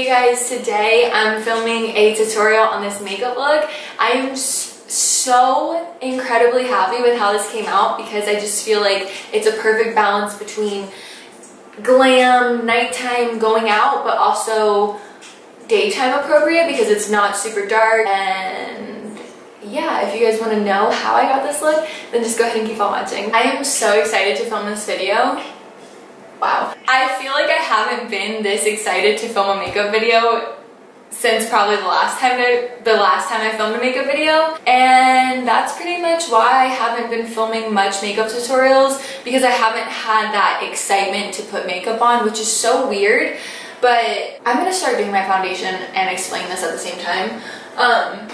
guys, today I'm filming a tutorial on this makeup look. I am so incredibly happy with how this came out because I just feel like it's a perfect balance between glam, nighttime, going out, but also daytime appropriate because it's not super dark. And yeah, if you guys want to know how I got this look, then just go ahead and keep on watching. I am so excited to film this video. Wow. I feel like I haven't been this excited to film a makeup video since probably the last time I filmed a makeup video, and that's pretty much why I haven't been filming much makeup tutorials, because I haven't had that excitement to put makeup on, which is so weird. But I'm gonna start doing my foundation and explain this at the same time.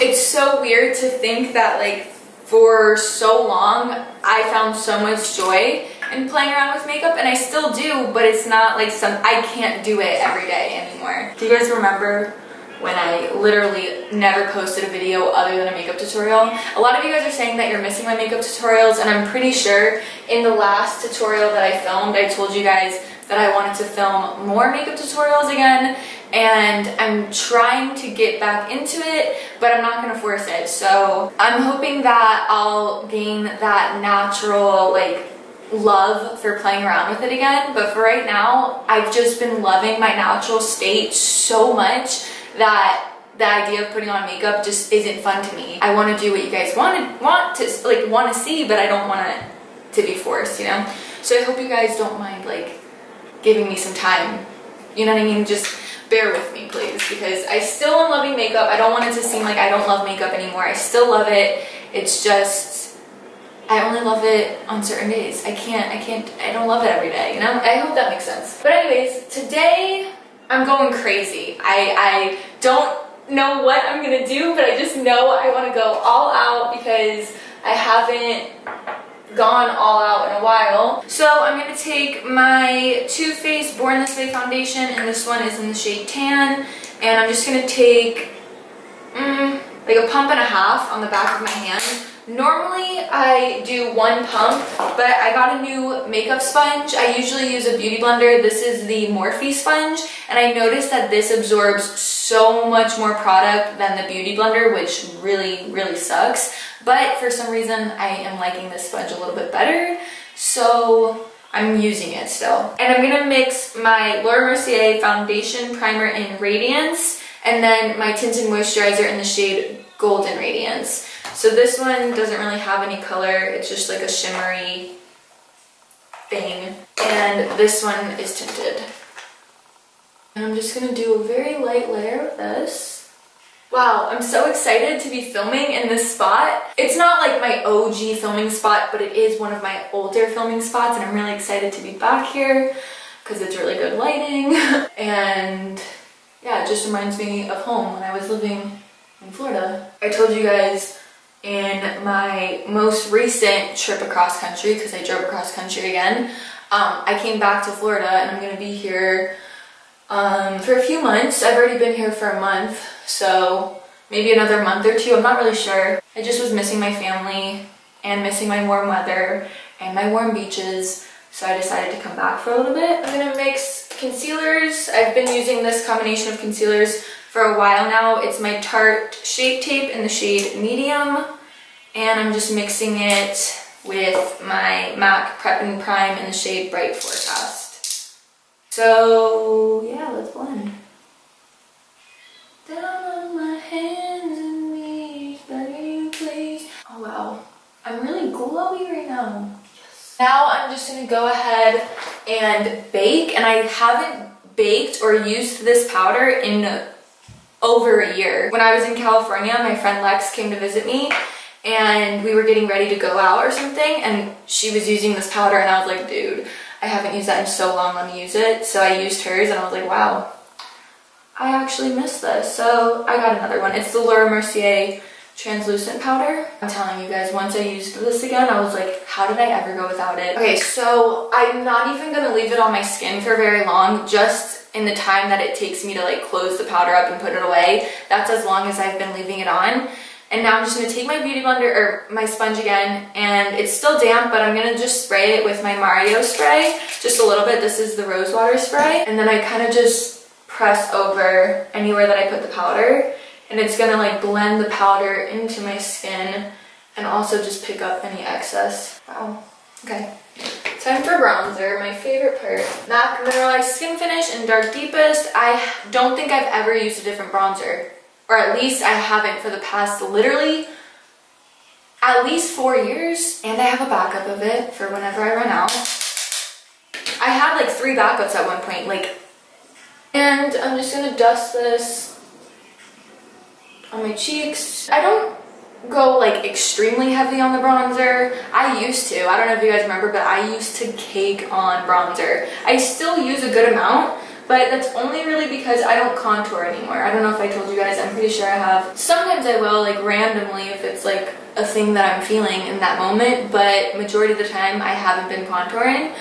It's so weird to think that like for so long I found so much joy in playing around with makeup, and I still do, but it's not like I can't do it every day anymore. Do you guys remember when I literally never posted a video other than a makeup tutorial? A lot of you guys are saying that you're missing my makeup tutorials, and I'm pretty sure in the last tutorial that I filmed, I told you guys that I wanted to film more makeup tutorials again, and I'm trying to get back into it, but I'm not gonna force it. So I'm hoping that I'll gain that natural like love for playing around with it again. But for right now, I've just been loving my natural state so much that the idea of putting on makeup just isn't fun to me. I want to do what you guys want to see, but I don't want it to be forced, you know? So I hope you guys don't mind like giving me some time. You know what I mean? Just bear with me, please, because I still am loving makeup. I don't want it to seem like I don't love makeup anymore. I still love it. It's just I only love it on certain days. I don't love it every day, you know? I hope that makes sense. But anyways, today I'm going crazy. I don't know what I'm gonna do, but I just know I wanna go all out because I haven't gone all out in a while. So I'm gonna take my Too Faced Born This Way foundation, and this one is in the shade Tan, and I'm just gonna take like a pump and a half on the back of my hand. Normally I do one pump, but I got a new makeup sponge. I usually use a beauty blender. This is the Morphe sponge, and I noticed that this absorbs so much more product than the beauty blender, which really sucks. But for some reason I am liking this sponge a little bit better, so I'm using it still. And I'm gonna mix my Laura Mercier foundation primer in Radiance, and then my tinted moisturizer in the shade Golden Radiance. So this one doesn't really have any color, it's just like a shimmery thing. And this one is tinted. And I'm just gonna do a very light layer of this. Wow, I'm so excited to be filming in this spot. It's not like my OG filming spot, but it is one of my older filming spots, and I'm really excited to be back here because it's really good lighting. And yeah, it just reminds me of home when I was living in Florida. I told you guys in my most recent trip across country, because I drove across country again, I came back to Florida, and I'm gonna be here for a few months. I've already been here for a month, so maybe another month or two, I'm not really sure. I just was missing my family and missing my warm weather and my warm beaches, so I decided to come back for a little bit. I'm gonna mix concealers. I've been using this combination of concealers for a while now. It's my Tarte Shape Tape in the shade Medium, and I'm just mixing it with my MAC Prep and Prime in the shade Bright Forecast. So yeah, let's blend. Down on my hands and knees, begging you please. Oh wow, I'm really glowy right now. Yes. Now I'm just gonna go ahead and bake, and I haven't baked or used this powder in over a year. When I was in California, my friend Lex came to visit me, and we were getting ready to go out or something, and she was using this powder, and I was like, dude, I haven't used that in so long, let me use it. So I used hers, and I was like, wow, I actually miss this. So I got another one. It's the Laura Mercier translucent powder. I'm telling you guys, once I used this again, I was like, how did I ever go without it? Okay, so I'm not even gonna leave it on my skin for very long, just in the time that it takes me to like close the powder up and put it away. That's as long as I've been leaving it on. And now I'm just gonna take my beauty blender, or my sponge again, and it's still damp, but I'm gonna just spray it with my Mario spray, just a little bit. This is the rose water spray. And then I kind of just press over anywhere that I put the powder, and it's gonna like blend the powder into my skin and also just pick up any excess. Wow, okay. Time for bronzer, my favorite part. MAC Mineralized Skin Finish in Dark Deepest. I don't think I've ever used a different bronzer, or at least I haven't for the past literally at least 4 years, and I have a backup of it for whenever I run out. I had like 3 backups at one point, like, and I'm just gonna dust this on my cheeks. I don't go like extremely heavy on the bronzer. I used to. I don't know if you guys remember, but I used to cake on bronzer. I still use a good amount, but that's only really because I don't contour anymore. I don't know if I told you guys, I'm pretty sure I have. Sometimes I will, like randomly, if it's like a thing that I'm feeling in that moment, but majority of the time I haven't been contouring.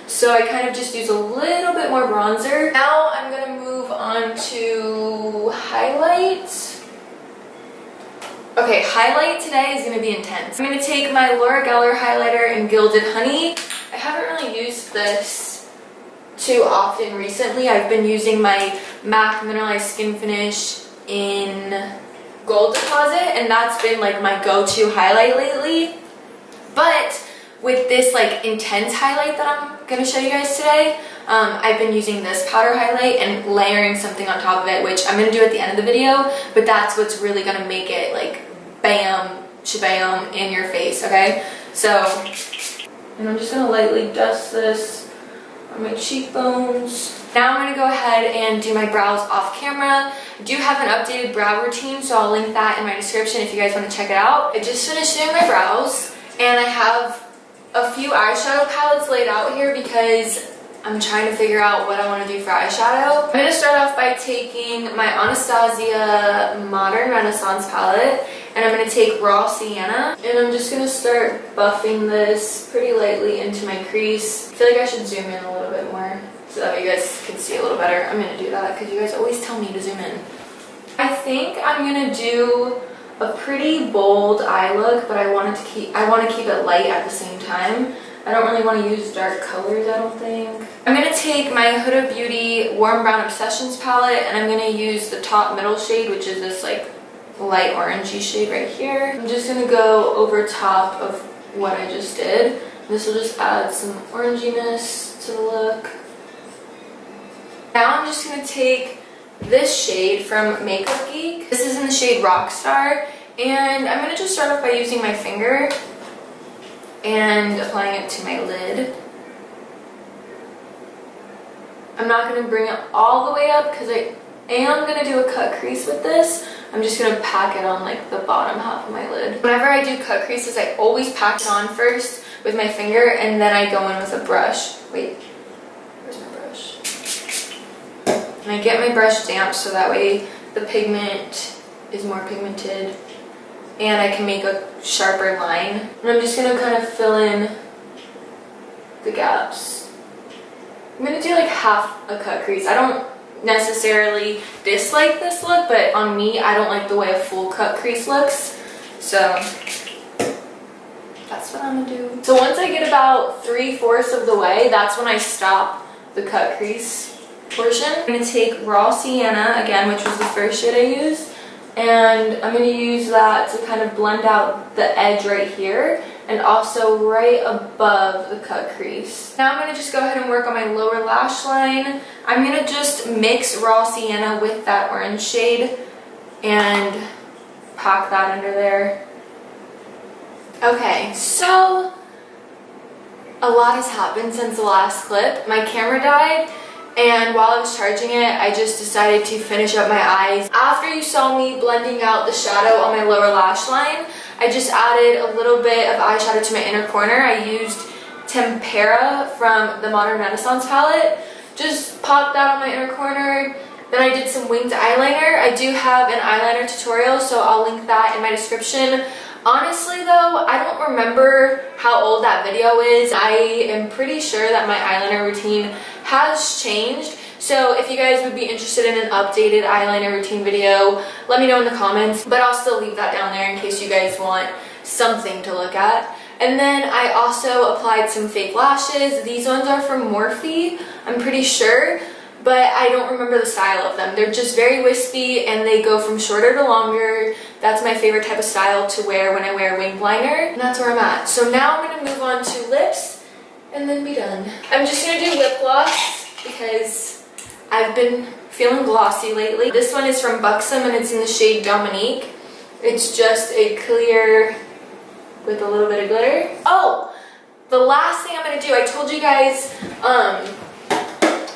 So I kind of just use a little bit more bronzer. Now I'm gonna move on to highlight. Okay, highlight today is gonna be intense. I'm gonna take my Laura Geller highlighter in Gilded Honey. I haven't really used this too often recently. I've been using my MAC Mineralized Skin Finish in Gold Deposit, and that's been like my go-to highlight lately. But with this like intense highlight that I'm gonna show you guys today, I've been using this powder highlight and layering something on top of it, which I'm gonna do at the end of the video, but that's what's really gonna make it like bam, shabam in your face, okay? So, and I'm just gonna lightly dust this on my cheekbones. Now I'm gonna go ahead and do my brows off camera. I do have an updated brow routine, so I'll link that in my description if you guys wanna check it out. I just finished doing my brows, and I have a few eyeshadow palettes laid out here because I'm trying to figure out what I want to do for eyeshadow. I'm going to start off by taking my Anastasia Modern Renaissance palette, and I'm going to take Raw Sienna, and I'm just going to start buffing this pretty lightly into my crease. I feel like I should zoom in a little bit more so that you guys can see a little better. I'm going to do that because you guys always tell me to zoom in. I think I'm going to do a pretty bold eye look, but I want to keep it light at the same time. I don't really want to use dark colors, I don't think. I'm going to take my Huda Beauty Warm Brown Obsessions palette, and I'm going to use the top middle shade, which is this like light orangey shade right here. I'm just going to go over top of what I just did. This will just add some oranginess to the look. Now I'm just going to take this shade from Makeup Geek. This is in the shade Rockstar, and I'm going to just start off by using my finger and applying it to my lid. I'm not going to bring it all the way up because I am going to do a cut crease with this. I'm just going to pack it on like the bottom half of my lid. Whenever I do cut creases, I always pack it on first with my finger, and then I go in with a brush. Wait, where's my brush? And I get my brush damp so that way the pigment is more pigmented and I can make a sharper line. And I'm just gonna kind of fill in the gaps. I'm gonna do like half a cut crease. I don't necessarily dislike this look, but on me, I don't like the way a full cut crease looks. So that's what I'm gonna do. So once I get about 3/4 of the way, that's when I stop the cut crease portion. I'm going to take Raw Sienna again, which was the first shade I used, and I'm going to use that to kind of blend out the edge right here and also right above the cut crease. Now I'm going to just go ahead and work on my lower lash line. I'm going to just mix Raw Sienna with that orange shade and pack that under there. Okay, so a lot has happened since the last clip. My camera died, and while I was charging it, I just decided to finish up my eyes. After you saw me blending out the shadow on my lower lash line, I just added a little bit of eyeshadow to my inner corner. I used Tempera from the Modern Renaissance palette. Just popped that on my inner corner. Then I did some winged eyeliner. I do have an eyeliner tutorial, so I'll link that in my description. Honestly though, I don't remember how old that video is. I am pretty sure that my eyeliner routine has changed. So if you guys would be interested in an updated eyeliner routine video, let me know in the comments. But I'll still leave that down there in case you guys want something to look at. And then I also applied some fake lashes. These ones are from Morphe, I'm pretty sure. but I don't remember the style of them. They're just very wispy and they go from shorter to longer. That's my favorite type of style to wear when I wear wing liner, and that's where I'm at. So now I'm gonna move on to lips and then be done. I'm just gonna do lip gloss because I've been feeling glossy lately. This one is from Buxom and it's in the shade Dominique. It's just a clear with a little bit of glitter. Oh, the last thing I'm gonna do, I told you guys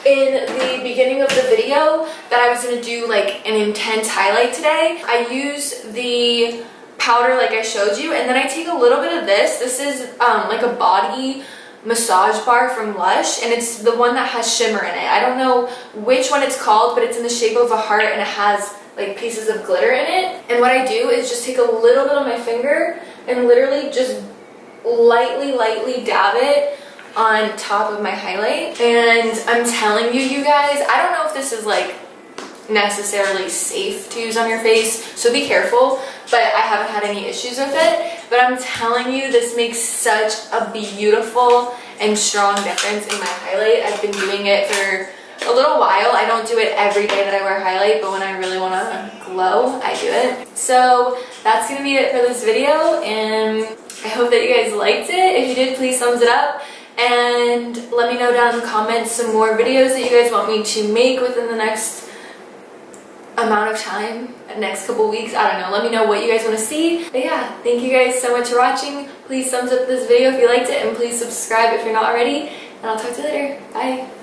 in the beginning of the video that I was gonna do like an intense highlight today. I use the powder like I showed you, and then I take a little bit of this. This is like a body massage bar from Lush, and it's the one that has shimmer in it. I don't know which one it's called, but it's in the shape of a heart and it has like pieces of glitter in it. And what I do is just take a little bit on my finger and literally just lightly dab it on top of my highlight. And I'm telling you, you guys, I don't know if this is like necessarily safe to use on your face, so be careful, but I haven't had any issues with it. But I'm telling you, this makes such a beautiful and strong difference in my highlight. I've been doing it for a little while. I don't do it every day that I wear highlight, but when I really want to glow, I do it. So that's gonna be it for this video, and I hope that you guys liked it. If you did, please thumbs it up. And let me know down in the comments some more videos that you guys want me to make within the next amount of time, next couple weeks. I don't know. Let me know what you guys want to see. But yeah, thank you guys so much for watching. Please thumbs up this video if you liked it, and please subscribe if you're not already. And I'll talk to you later. Bye.